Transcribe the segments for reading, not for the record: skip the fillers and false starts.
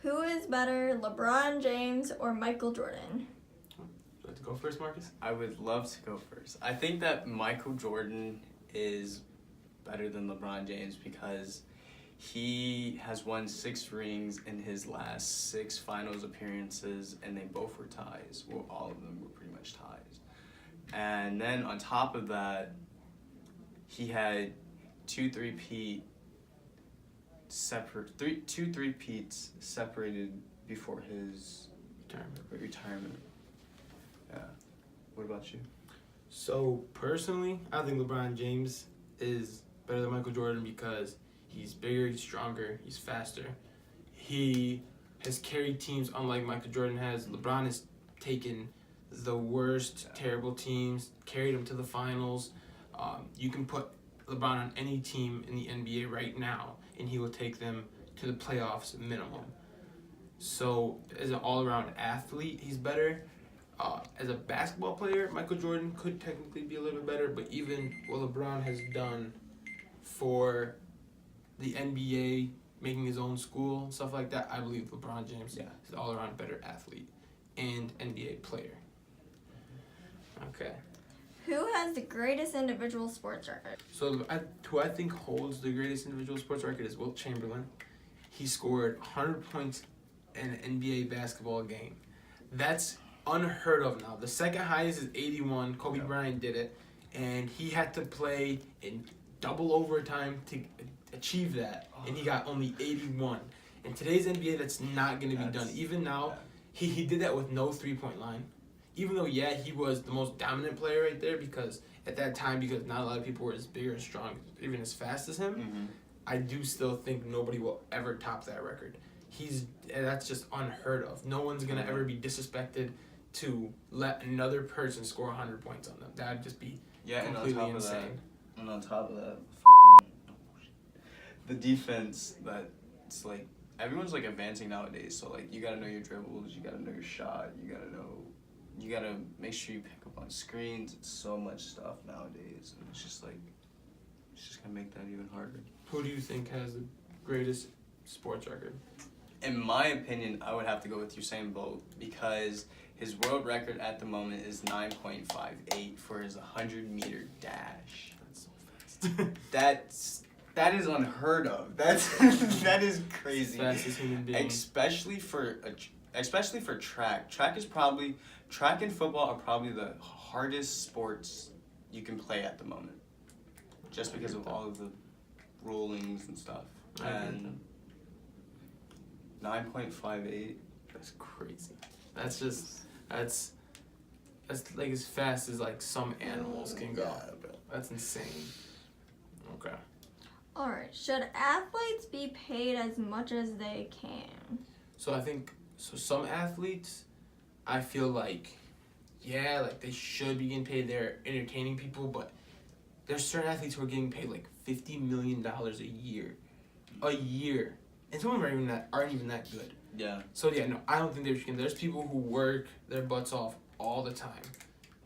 Who is better, LeBron James or Michael Jordan? Would you like to go first, Marcus? I would love to go first. I think that Michael Jordan is better than LeBron James because he has won 6 rings in his last 6 finals appearances, and they both were ties. Well, all of them were pretty much ties. And then on top of that, he had 2 three-peats separated before his retirement. Yeah. What about you? So, personally, I think LeBron James is better than Michael Jordan because he's bigger, he's stronger, he's faster. He has carried teams unlike Michael Jordan has. LeBron has taken the worst, terrible teams, carried them to the finals. You can put LeBron on any team in the NBA right now, and he will take them to the playoffs minimum. So, as an all-around athlete, he's better. As a basketball player, Michael Jordan could technically be a little bit better, but even what LeBron has done for the NBA, making his own school, stuff like that, I believe LeBron James is an all-around better athlete and NBA player. Okay. Who has the greatest individual sports record? So who I think holds the greatest individual sports record is Wilt Chamberlain. He scored 100 points in an NBA basketball game. That's unheard of now. The second highest is 81. Kobe Bryant did it, and he had to play in double overtime to achieve that, and he got only 81. In today's NBA, that's not going to be done. Even now, he did that with no three-point line. Even though, he was the most dominant player right there because at that time, because not a lot of people were as big or strong, even as fast as him, I do still think nobody will ever top that record. That's just unheard of. No one's going to ever be disrespected to let another person score 100 points on them. That would just be completely insane. And on top of that, fucking the defense that's like everyone's like advancing nowadays. So like you gotta know your dribbles, you gotta know your shot, you gotta make sure you pick up on screens. It's so much stuff nowadays, and it's just gonna make that even harder. Who do you think has the greatest sports record? In my opinion, I would have to go with Usain Bolt because his world record at the moment is 9.58 for his 100-meter dash. That's so fast. That is unheard of. That is crazy. Fastest human being. Especially for track. Track and football are probably the hardest sports you can play at the moment. Just because of all of the rulings and stuff. And 9.58. That's crazy. That's like as fast as like some animals can go. That's insane. Okay. Alright, should athletes be paid as much as they can? So I think some athletes, I feel like they should be getting paid. They're entertaining people, but there's certain athletes who are getting paid like $50 million a year. And some of them aren't even that good. Yeah. So no, I don't think they should. There's people who work their butts off all the time.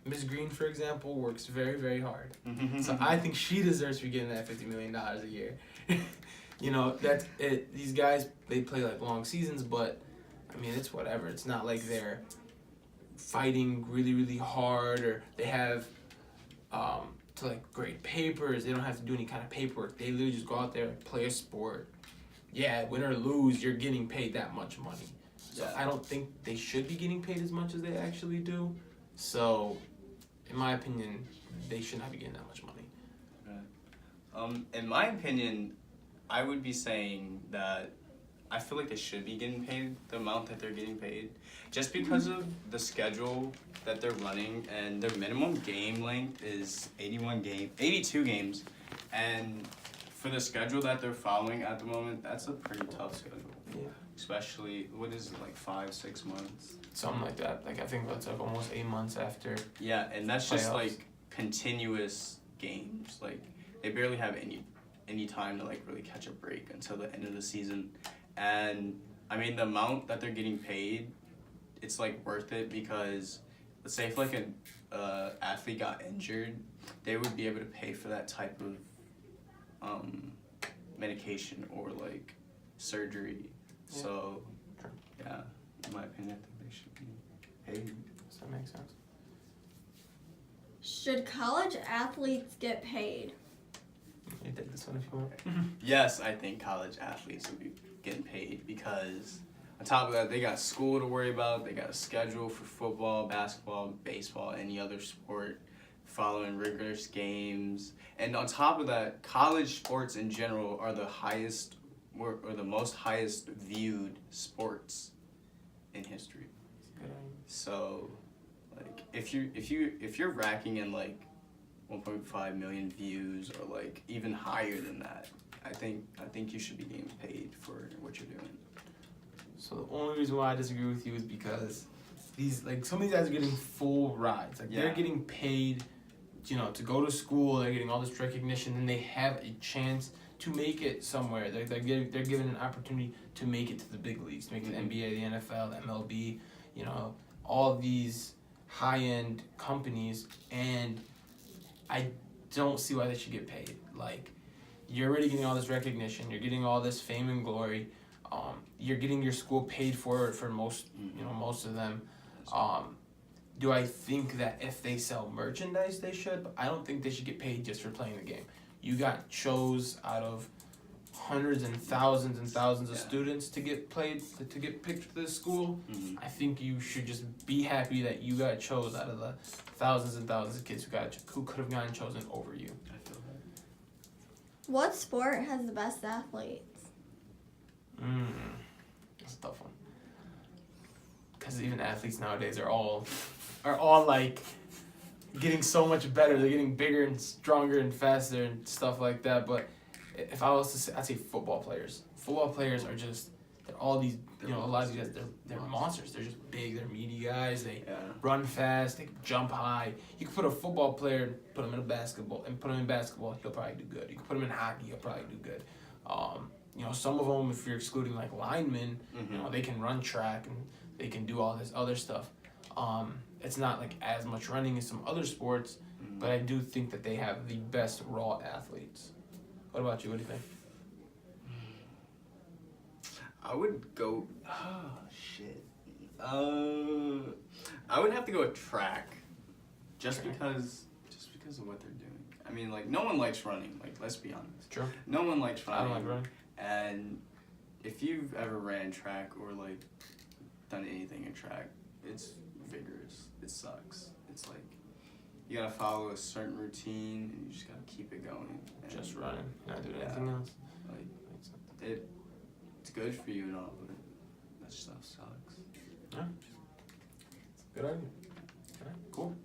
Ms. Green, for example, works very, very hard. So I think she deserves to be getting that $50 million a year. That's it. These guys, they play like long seasons, but I mean, it's whatever. It's not like they're fighting really, really hard, or they have to like grade papers. They don't have to do any kind of paperwork. They literally just go out there, play a sport. Yeah, win or lose, you're getting paid that much money. So I don't think they should be getting paid as much as they actually do. So, in my opinion, they should not be getting that much money. Right. In my opinion, I would be saying that I feel like they should be getting paid the amount that they're getting paid, just because of the schedule that they're running, and their minimum game length is 82 games, and for the schedule that they're following at the moment, that's a pretty tough schedule. Yeah. Especially, what is it, like 5-6 months? Something like that. Like, I think that's like almost 8 months after. Yeah, and that's just playoffs. like continuous games. Like, they barely have any time to like really catch a break until the end of the season. And I mean, the amount that they're getting paid, it's like worth it because let's say if like an athlete got injured, they would be able to pay for that type of medication or like surgery. Yeah. So Yeah, in my opinion, I think they should be paid. Does that make sense? Should college athletes get paid? You take this one if you want. Yes, I think college athletes would be getting paid because on top of that, they got school to worry about. They got a schedule for football, basketball, baseball, any other sport, following rigorous games. And on top of that, college sports in general are the highest or the most highest viewed sports in history. Good. So, like, if you're racking in like 1.5 million views or like even higher than that, I think you should be getting paid for what you're doing. So the only reason why I disagree with you is because some of these guys are getting full rides. Like they're getting paid, to go to school. They're getting all this recognition, and they have a chance to make it somewhere. They're given an opportunity to make it to the big leagues, to make it the NBA, the NFL, the MLB. All these high-end companies, and I don't see why they should get paid. Like, you're already getting all this recognition. You're getting all this fame and glory. You're getting your school paid for most, most of them. Do I think that if they sell merchandise, they should? But I don't think they should get paid just for playing the game. You got chose out of hundreds and thousands of students to get picked for this school. Mm-hmm. I think you should just be happy that you got chose out of the thousands and thousands of kids who could have gotten chosen over you. I feel that. What sport has the best athletes? That's a tough one. Because even athletes nowadays are all like getting so much better. They're getting bigger and stronger and faster and stuff like that. But if I was to say, I'd say football players. Football players are just, they're all these, a lot of these guys, they're monsters. They're just big, they're meaty guys. They run fast, they can jump high. You can put a football player, put him in basketball, he'll probably do good. You can put him in hockey, he'll probably do good. Some of them, if you're excluding like linemen, they can run track and they can do all this other stuff. It's not like as much running as some other sports, but I do think that they have the best raw athletes. What about you? What do you think? I would go. Oh shit. I would have to go with track, just because of what they're doing. I mean, like, no one likes running. Like, let's be honest. True. No one likes running. I don't like running. And if you've ever ran track or like done anything in track, it's vigorous. It sucks. It's like you gotta follow a certain routine and you just gotta keep it going. And Just running, not doing anything else. like it's good for you and all, but that stuff sucks. Good argument. All right, cool.